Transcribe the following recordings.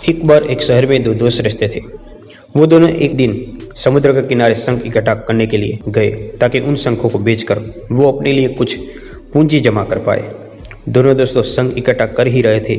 एक बार एक शहर में दो दोस्त रहते थे। वो दोनों एक दिन समुद्र के किनारे शंख इकट्ठा करने के लिए गए ताकि उन शंखों को बेचकर वो अपने लिए कुछ पूंजी जमा कर पाए। दोनों दोस्तों शंख इकट्ठा कर ही रहे थे,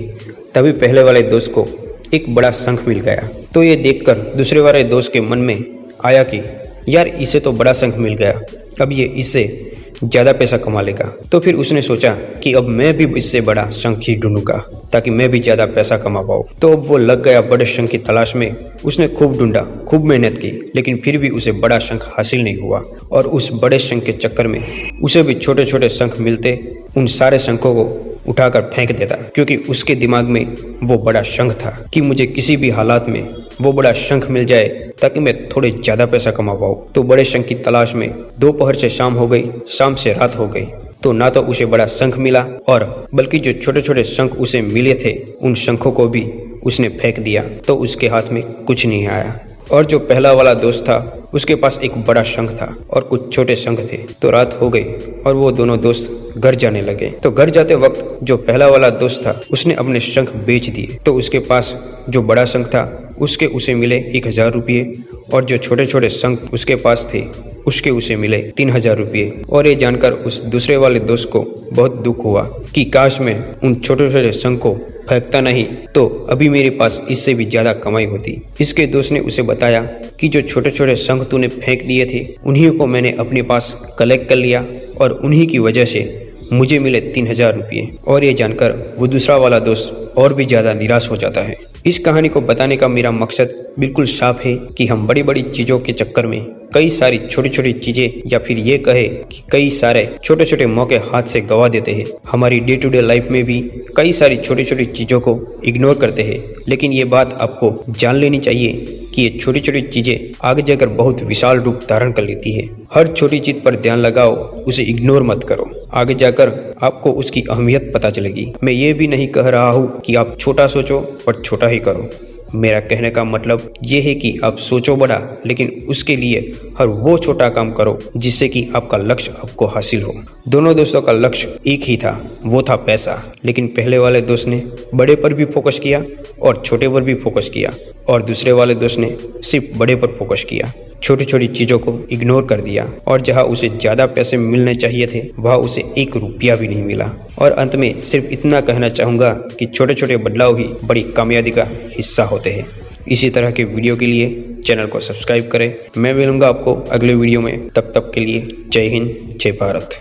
तभी पहले वाले दोस्त को एक बड़ा शंख मिल गया। तो ये देखकर दूसरे वाले दोस्त के मन में आया कि यार इसे तो बड़ा शंख मिल गया, अब ये इससे ज़्यादा पैसा कमा लेगा। तो फिर उसने सोचा कि अब मैं भी इससे बड़ा शंख ही ढूंढूंगा ताकि मैं भी ज़्यादा पैसा कमा पाऊँ। तो अब वो लग गया बड़े शंख की तलाश में। उसने खूब ढूंढा, खूब मेहनत की, लेकिन फिर भी उसे बड़ा शंख हासिल नहीं हुआ। और उस बड़े शंख के चक्कर में उसे भी छोटे छोटे शंख मिलते। उन सारे शंखों को उठाकर फेंक देता, क्योंकि उसके दिमाग में वो बड़ा शंख था कि मुझे किसी भी हालात में वो बड़ा शंख मिल जाए ताकि मैं थोड़े ज़्यादा पैसा कमा पाऊँ। तो बड़े शंख की तलाश में दोपहर से शाम हो गई, शाम से रात हो गई, तो ना तो उसे बड़ा शंख मिला और बल्कि जो छोटे छोटे शंख उसे मिले थे उन शंखों को भी उसने फेंक दिया। तो उसके हाथ में कुछ नहीं आया। और जो पहला वाला दोस्त था उसके पास एक बड़ा शंख था और कुछ छोटे शंख थे। तो रात हो गई और वो दोनों दोस्त घर जाने लगे। तो घर जाते वक्त जो पहला वाला दोस्त था उसने अपने शंख बेच दिए। तो उसके पास जो बड़ा शंख था उसके उसे मिले 1000 रुपये और जो छोटे छोटे शंख उसके पास थे उसके उसे मिले 3000 रुपये। और ये जानकर उस दूसरे वाले दोस्त को बहुत दुख हुआ कि काश मैं उन छोटे छोटे शंख को फेंकता नहीं तो अभी मेरे पास इससे भी ज़्यादा कमाई होती। इसके दोस्त ने उसे बताया कि जो छोटे छोटे शंख तूने फेंक दिए थे उन्हीं को मैंने अपने पास कलेक्ट कर लिया और उन्हीं की वजह से मुझे मिले 3000 रुपये। और ये जानकर वो दूसरा वाला दोस्त और भी ज़्यादा निराश हो जाता है। इस कहानी को बताने का मेरा मकसद बिल्कुल साफ है कि हम बड़ी बड़ी चीज़ों के चक्कर में कई सारी छोटी छोटी चीज़ें या फिर ये कहे कि कई सारे छोटे छोटे मौके हाथ से गंवा देते हैं। हमारी डे टू डे लाइफ में भी कई सारी छोटी छोटी चीज़ों को इग्नोर करते हैं। लेकिन ये बात आपको जान लेनी चाहिए कि ये छोटी छोटी चीज़ें आगे जाकर बहुत विशाल रूप धारण कर लेती है। हर छोटी चीज़ पर ध्यान लगाओ, उसे इग्नोर मत करो, आगे जाकर आपको उसकी अहमियत पता चलेगी। मैं ये भी नहीं कह रहा हूँ कि आप छोटा सोचो पर छोटा ही करो। मेरा कहने का मतलब ये है कि आप सोचो बड़ा, लेकिन उसके लिए हर वो छोटा काम करो जिससे कि आपका लक्ष्य आपको हासिल हो। दोनों दोस्तों का लक्ष्य एक ही था, वो था पैसा। लेकिन पहले वाले दोस्त ने बड़े पर भी फोकस किया और छोटे पर भी फोकस किया और दूसरे वाले दोस्त ने सिर्फ बड़े पर फोकस किया, छोटी छोटी चीज़ों को इग्नोर कर दिया। और जहां उसे ज़्यादा पैसे मिलने चाहिए थे वहां उसे 1 रुपया भी नहीं मिला। और अंत में सिर्फ इतना कहना चाहूँगा कि छोटे छोटे बदलाव ही बड़ी कामयाबी का हिस्सा होते हैं। इसी तरह के वीडियो के लिए चैनल को सब्सक्राइब करें। मैं मिलूँगा आपको अगले वीडियो में, तब तक के लिए जय हिंद, जय भारत।